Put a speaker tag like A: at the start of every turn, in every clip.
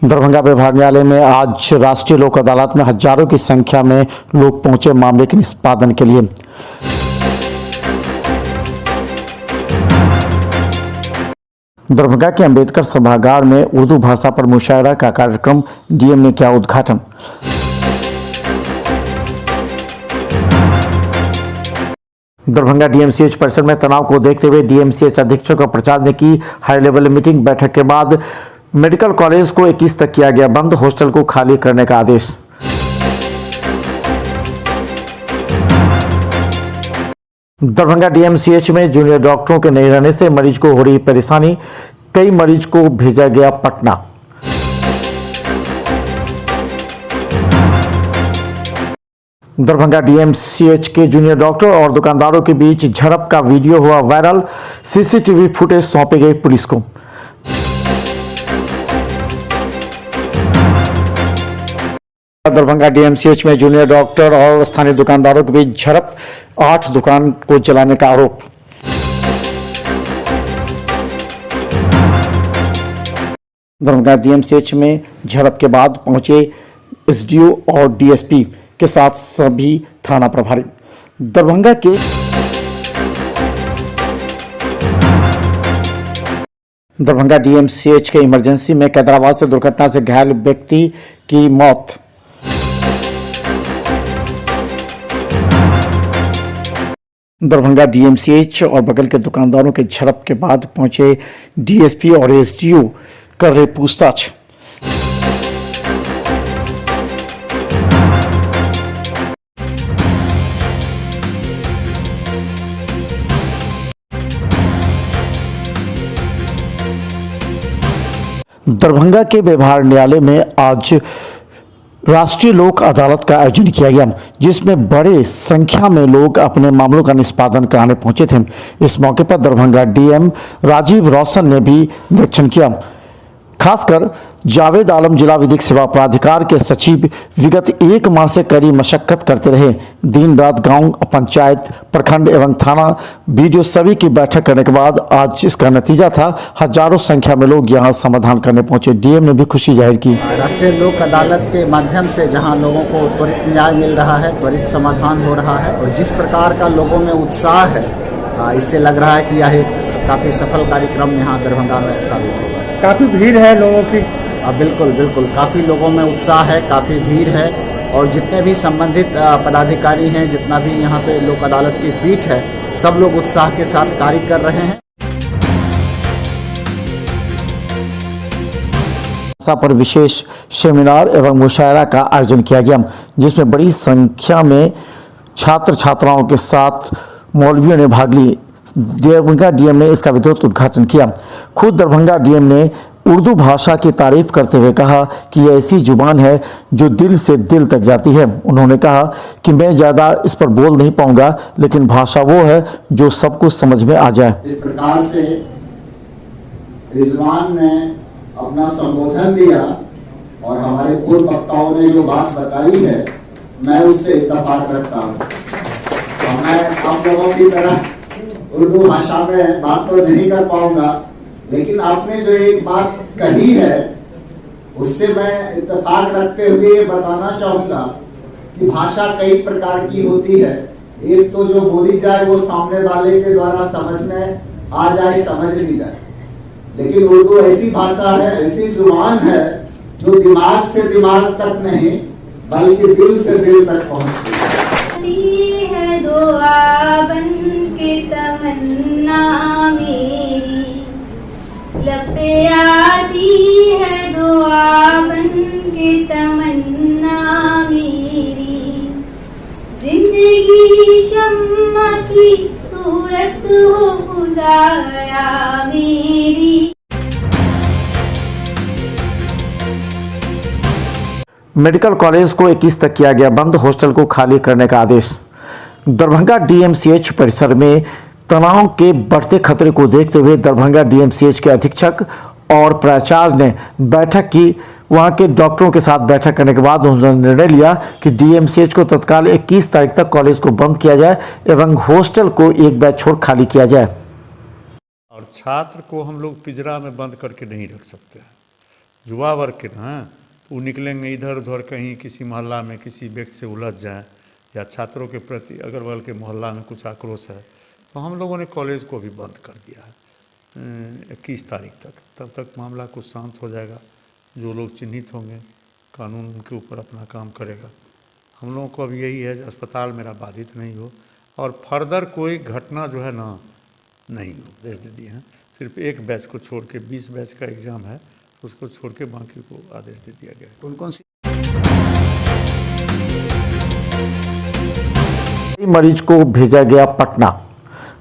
A: दरभंगा व्यवहार न्यायालय में आज राष्ट्रीय लोक अदालत में हजारों की संख्या में लोग पहुंचे मामले के निष्पादन के लिए। दरभंगा के अंबेडकर सभागार में उर्दू भाषा पर मुशायरा का कार्यक्रम डीएम ने किया उद्घाटन। दरभंगा डीएमसीएच परिसर में तनाव को देखते हुए डीएमसीएच अधीक्षक और प्रचार ने की हाई लेवल मीटिंग। बैठक के बाद मेडिकल कॉलेज को 21 तक किया गया बंद, हॉस्टल को खाली करने का आदेश। दरभंगा डीएमसीएच में जूनियर डॉक्टरों के नहीं रहने से मरीज को हो रही परेशानी, कई मरीज को भेजा गया पटना। दरभंगा डीएमसीएच के जूनियर डॉक्टर और दुकानदारों के बीच झड़प का वीडियो हुआ वायरल, सीसीटीवी फुटेज सौंपे गए पुलिस को। दरभंगा डीएमसीएच में जूनियर डॉक्टर और स्थानीय दुकानदारों के बीच झड़प, 8 दुकान को जलाने का आरोप। दरभंगा डीएमसीएच में झड़प के बाद पहुंचे एसडीओ और डीएसपी के साथ सभी थाना प्रभारी। दरभंगा डीएमसीएच के इमरजेंसी में कैदराबाद से दुर्घटना से घायल व्यक्ति की मौत। दरभंगा डीएमसीएच और बगल के दुकानदारों के झड़प के बाद पहुंचे डीएसपी और एसडीओ कर रहे पूछताछ। दरभंगा के व्यवहार न्यायालय में आज राष्ट्रीय लोक अदालत का आयोजन किया गया, जिसमें बड़े संख्या में लोग अपने मामलों का निष्पादन कराने पहुंचे थे। इस मौके पर दरभंगा डीएम राजीव रौशन ने भी निरीक्षण किया। खासकर जावेद आलम जिला विधिक सेवा प्राधिकार के सचिव विगत 1 माह से कड़ी मशक्कत करते रहे। दिन रात गांव, पंचायत, प्रखंड एवं थाना बीडीओ सभी की बैठक करने के बाद आज इसका नतीजा था। हजारों संख्या में लोग यहां समाधान करने पहुंचे। डीएम ने भी खुशी जाहिर की।
B: राष्ट्रीय लोक अदालत के माध्यम से जहां लोगों को त्वरित न्याय मिल रहा है, त्वरित समाधान हो रहा है और जिस प्रकार का लोगों में उत्साह है, इससे लग रहा है कि यह एक काफ़ी सफल कार्यक्रम यहाँ दरभंगा में साबित होगा।
C: काफ़ी भीड़ है लोगों की।
B: बिल्कुल बिल्कुल, काफ़ी लोगों में उत्साह है, काफ़ी भीड़ है और जितने भी संबंधित पदाधिकारी हैं, जितना भी यहाँ पे लोक अदालत की पीठ है, सब लोग उत्साह के साथ कार्य कर रहे हैं।
A: पर विशेष सेमिनार एवं मुशायरा का आयोजन किया गया, जिसमें बड़ी संख्या में छात्र छात्राओं के साथ मौलवियों ने भाग ली। दरभंगा डीएम ने इसका विधिवत उद्घाटन किया। खुद दरभंगा डीएम ने उर्दू भाषा की तारीफ करते हुए कहा कि यह ऐसी जुबान है जो दिल से दिल तक जाती है। उन्होंने कहा कि मैं ज़्यादा इस पर बोल नहीं पाऊंगा, लेकिन भाषा वो है जो सब कुछ समझ में आ जाए।
B: इस प्रकार से रिजवान ने अपना संबोधन दिया और हमारे पूर्व वक्ताओं ने जो बात बताई है, मैं उससे इत्तेफाक रखता हूँ। मैं आप लोगों की तरह उर्दू भाषा में बात तो नहीं कर पाऊंगा, लेकिन आपने जो एक बात कही है उससे मैं इत्तेफाक रखते हुए ये बताना चाहूंगा कि भाषा कई प्रकार की होती है। एक तो जो बोली जाए वो सामने वाले के द्वारा समझ में आ जाए, समझ ली जाए, लेकिन उर्दू ऐसी भाषा है, ऐसी जुबान है जो दिमाग से दिमाग तक नहीं बल्कि दिल से दिल तक पहुंचती है।
D: दुआ बन के तमन्ना मेरी लब पे आती है, दुआ बन के तमन्ना मेरी, जिंदगी शम्मा की सूरत हो खुदाया मेरी।
A: मेडिकल कॉलेज को 21 तक किया गया बंद, हॉस्टल को खाली करने का आदेश। दरभंगा डीएमसीएच परिसर में तनाव के बढ़ते खतरे को देखते हुए दरभंगा डीएमसीएच के अधीक्षक और प्राचार्य ने बैठक की। वहां के डॉक्टरों के साथ बैठक करने के बाद उन्होंने निर्णय लिया कि डीएमसीएच को तत्काल 21 तारीख तक कॉलेज को बंद किया जाए एवं हॉस्टल को एक बैच छोड़ खाली किया जाए।
E: और छात्र को हम लोग पिंजरा में बंद करके नहीं रख सकते हैं।
C: युवा वर्ग के ना, तो वो निकलेंगे इधर उधर, कहीं किसी मोहल्ला में किसी व्यक्ति से उलझ जाए, या छात्रों के प्रति अगल बगल के मोहल्ला में कुछ आक्रोश है, तो हम लोगों ने कॉलेज को भी बंद कर दिया है 21 तारीख तक। तब तक मामला कुछ शांत हो जाएगा, जो लोग चिन्हित होंगे कानून उनके ऊपर अपना काम करेगा। हम लोगों को अब यही है, अस्पताल मेरा बाधित नहीं हो और फर्दर कोई घटना जो है ना नहीं हो, आदेश दे दिए हैं। सिर्फ एक बैच को छोड़ के, 20 बैच का एग्ज़ाम है, उसको छोड़ के बाकी को आदेश दे दिया गया है।
A: कौन कौन सी मरीज को भेजा गया पटना।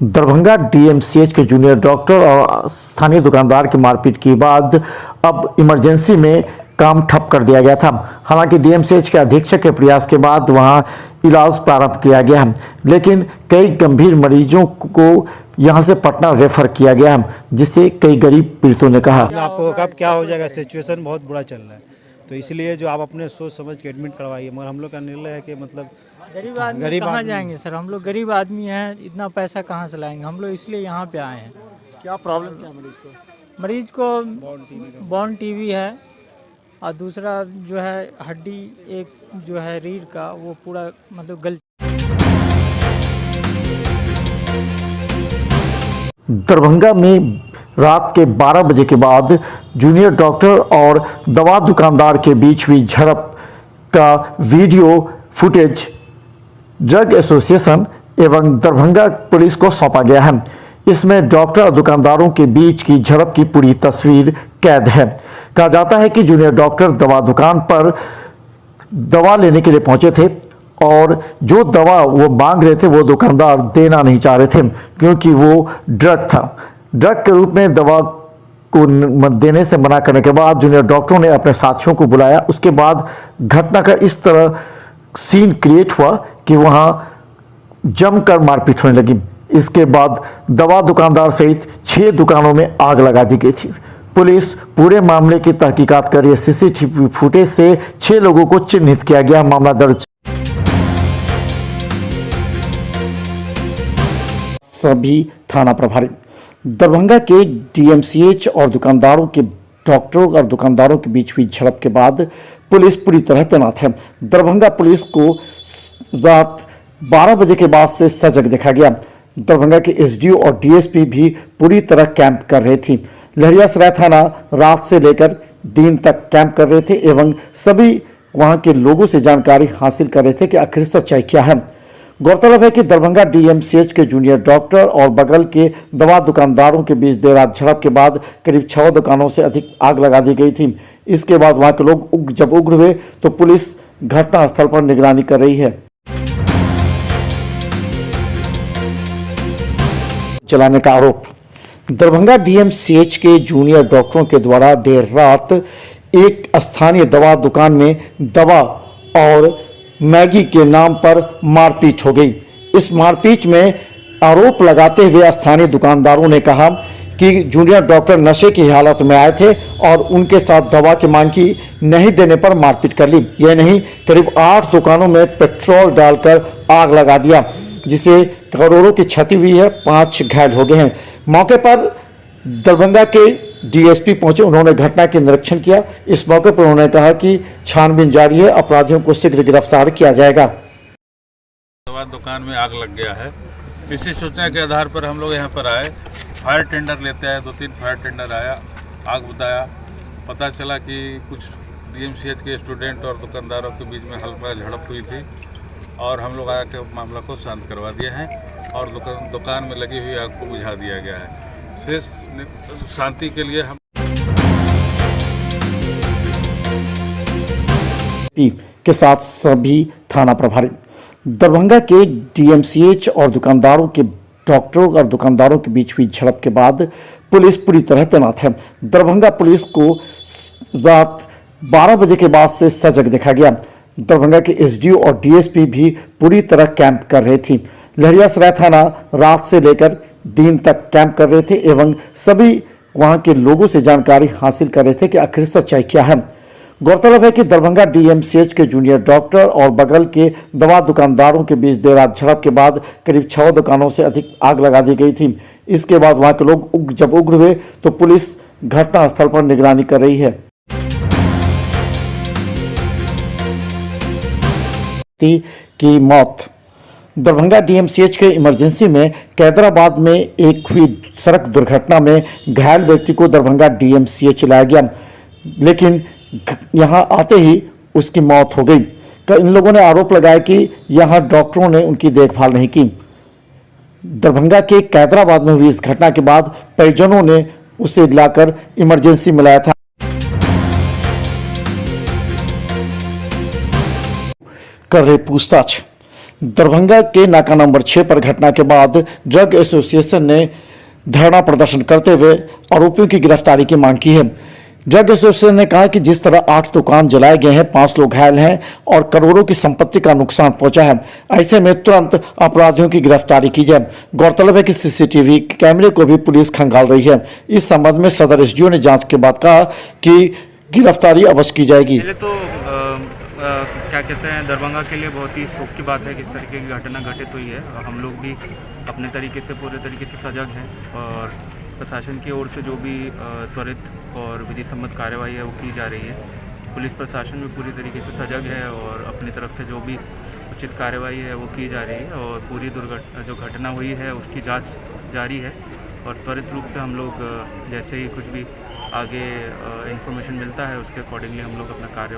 A: दरभंगा डीएमसीएच के जूनियर डॉक्टर और स्थानीय दुकानदार की मारपीट के बाद अब इमरजेंसी में काम ठप कर दिया गया था। हालांकि डीएमसीएच के अधीक्षक के प्रयास के बाद वहां इलाज प्रारंभ किया गया है, लेकिन कई गंभीर मरीजों को यहां से पटना रेफर किया गया है, जिससे कई गरीब पीड़ितों ने कहा
E: आपको कब क्या हो जाएगा, सिचुएशन बहुत बुरा चल रहा है, तो इसलिए जो आप अपने सोच समझ के एडमिट करवाइए। मगर हम लोग का निर्णय है कि मतलब
F: गरीब कहाँ जाएंगे सर, हम लोग गरीब आदमी हैं, इतना पैसा कहाँ से लाएंगे, हम लोग इसलिए यहाँ पे आए हैं।
E: क्या प्रॉब्लम क्या
F: मरीज को बॉर्न टीवी है और दूसरा जो है हड्डी एक जो है रीढ़ का वो पूरा मतलब गल।
A: दरभंगा में रात के 12 बजे के बाद जूनियर डॉक्टर और दवा दुकानदार के बीच हुई झड़प का वीडियो फुटेज ड्रग एसोसिएशन एवं दरभंगा पुलिस को सौंपा गया है। इसमें डॉक्टर और दुकानदारों के बीच की झड़प की पूरी तस्वीर कैद है। कहा जाता है कि जूनियर डॉक्टर दवा दुकान पर दवा लेने के लिए पहुंचे थे और जो दवा वो मांग रहे थे वो दुकानदार देना नहीं चाह रहे थे, क्योंकि वो ड्रग था। ड्रग के रूप में दवा को देने से मना करने के बाद जूनियर डॉक्टरों ने अपने साथियों को बुलाया। उसके बाद घटना का इस तरह सीन क्रिएट हुआ कि वहां जमकर मारपीट होने लगी। इसके बाद दवा दुकानदार सहित 6 दुकानों में आग लगा दी गई थी। पुलिस पूरे मामले की तहकीकात कर रही है। सीसीटीवी फुटेज से 6 लोगों को चिन्हित किया गया। मामला दर्ज सभी थाना प्रभारी। दरभंगा के डीएमसीएच और दुकानदारों के डॉक्टरों और दुकानदारों के बीच हुई झड़प के बाद पुलिस पूरी तरह तैनात है। दरभंगा पुलिस को रात 12 बजे के बाद से सजग देखा गया। दरभंगा के एसडीओ और डीएसपी भी पूरी तरह कैंप कर रही थी। लहरियासराय थाना रात से लेकर दिन तक कैंप कर रहे थे एवं सभी वहां के लोगों से जानकारी हासिल कर रहे थे कि आखिर सच्चाई क्या है। गौरतलब है कि दरभंगा डीएमसीएच के जूनियर डॉक्टर और बगल के दवा दुकानदारों के बीच देर रात झड़प के बाद करीब 6 दुकानों से अधिक आग लगा दी गई थी। इसके बाद वहां के लोग जब उग्र हुए तो पुलिस घटनास्थल पर निगरानी कर रही है। चलाने का आरोप। दरभंगा डीएमसीएच के जूनियर डॉक्टरों के द्वारा देर रात एक स्थानीय दवा दुकान में दवा और मैगी के नाम पर मारपीट हो गई। इस मारपीट में आरोप लगाते हुए स्थानीय दुकानदारों ने कहा कि जूनियर डॉक्टर नशे की हालत में आए थे और उनके साथ दवा की मांग की, नहीं देने पर मारपीट कर ली। यह नहीं, करीब 8 दुकानों में पेट्रोल डालकर आग लगा दिया, जिसे करोड़ों की क्षति हुई है। 5 घायल हो गए हैं। मौके पर दरभंगा के डीएसपी पहुंचे, उन्होंने घटना के निरीक्षण किया। इस मौके पर उन्होंने कहा कि छानबीन जारी है, अपराधियों को शीघ्र गिरफ्तार किया जाएगा।
G: दवा दुकान में आग लग गया है। इसी सूचना के आधार पर हम लोग यहाँ पर आए, फायर टेंडर लेते आए। 2-3 फायर टेंडर आया, आग बुझाया। पता चला कि कुछ डीएमसीएच के स्टूडेंट और दुकानदारों के बीच में हल्का झड़प हुई थी और हम लोग आके मामला को शांत करवा दिए हैं और दुकान में लगी हुई आग को बुझा दिया गया है। शेष शांति के लिए हम
A: के साथ सभी थाना प्रभारी। दरभंगा के डीएमसीएच और दुकानदारों के डॉक्टरों और दुकानदारों के बीच हुई झड़प के बाद पुलिस पूरी तरह तैनात है। दरभंगा पुलिस को रात 12 बजे के बाद से सजग देखा गया। दरभंगा के एसडीओ और डीएसपी भी पूरी तरह कैंप कर रही थी। लहरियासराय थाना रात से लेकर दिन तक कैंप कर रहे थे एवं सभी वहां के लोगों से जानकारी हासिल कर रहे थे कि आखिर सच्चाई क्या है। गौरतलब है कि दरभंगा डीएमसीएच के जूनियर डॉक्टर और बगल के दवा दुकानदारों के बीच देर रात झड़प के बाद करीब 6 दुकानों से अधिक आग लगा दी गई थी। इसके बाद वहां के लोग जब उग्र हुए तो पुलिस घटनास्थल पर निगरानी कर रही है। व्यक्ति की मौत। दरभंगा डीएमसीएच के इमरजेंसी में कैदराबाद में एक हुई सड़क दुर्घटना में घायल व्यक्ति को दरभंगा डीएमसीएच लाया गया, लेकिन यहां आते ही उसकी मौत हो गई। इन लोगों ने आरोप लगाया कि यहां डॉक्टरों ने उनकी देखभाल नहीं की। दरभंगा के कैदराबाद में हुई इस घटना के बाद परिजनों ने उसे लाकर इमरजेंसी में लाया था। कर रहे पूछताछ। दरभंगा के नाका नंबर 6 पर घटना के बाद ड्रग एसोसिएशन ने धरना प्रदर्शन करते हुए आरोपियों की गिरफ्तारी की मांग की है। ड्रग एसोसिएशन ने कहा कि जिस तरह 8 दुकान जलाए गए हैं, 5 लोग घायल हैं और करोड़ों की संपत्ति का नुकसान पहुंचा है, ऐसे में तुरंत अपराधियों की गिरफ्तारी की जाए। गौरतलब है कि सीसीटीवी कैमरे को भी पुलिस खंगाल रही है। इस संबंध में सदर एसडीओ ने जांच के बाद कहा कि गिरफ्तारी अवश्य की जाएगी।
H: पहले तो क्या कहते हैं, दरभंगा के लिए बहुत ही शोक की बात है कि इस तरीके की घटना घटित हुई है। हम लोग भी अपने तरीके से पूरे तरीके से सजग हैं और प्रशासन की ओर से जो भी त्वरित और विधि सम्मत कार्रवाई है वो की जा रही है। पुलिस प्रशासन भी पूरी तरीके से सजग है और अपनी तरफ से जो भी उचित कार्रवाई है वो की जा रही है और पूरी जो घटना हुई है उसकी जांच जारी है और त्वरित रूप से हम लोग जैसे ही कुछ भी आगे इंफॉर्मेशन मिलता है उसके अकॉर्डिंगली हम लोग अपना कार्य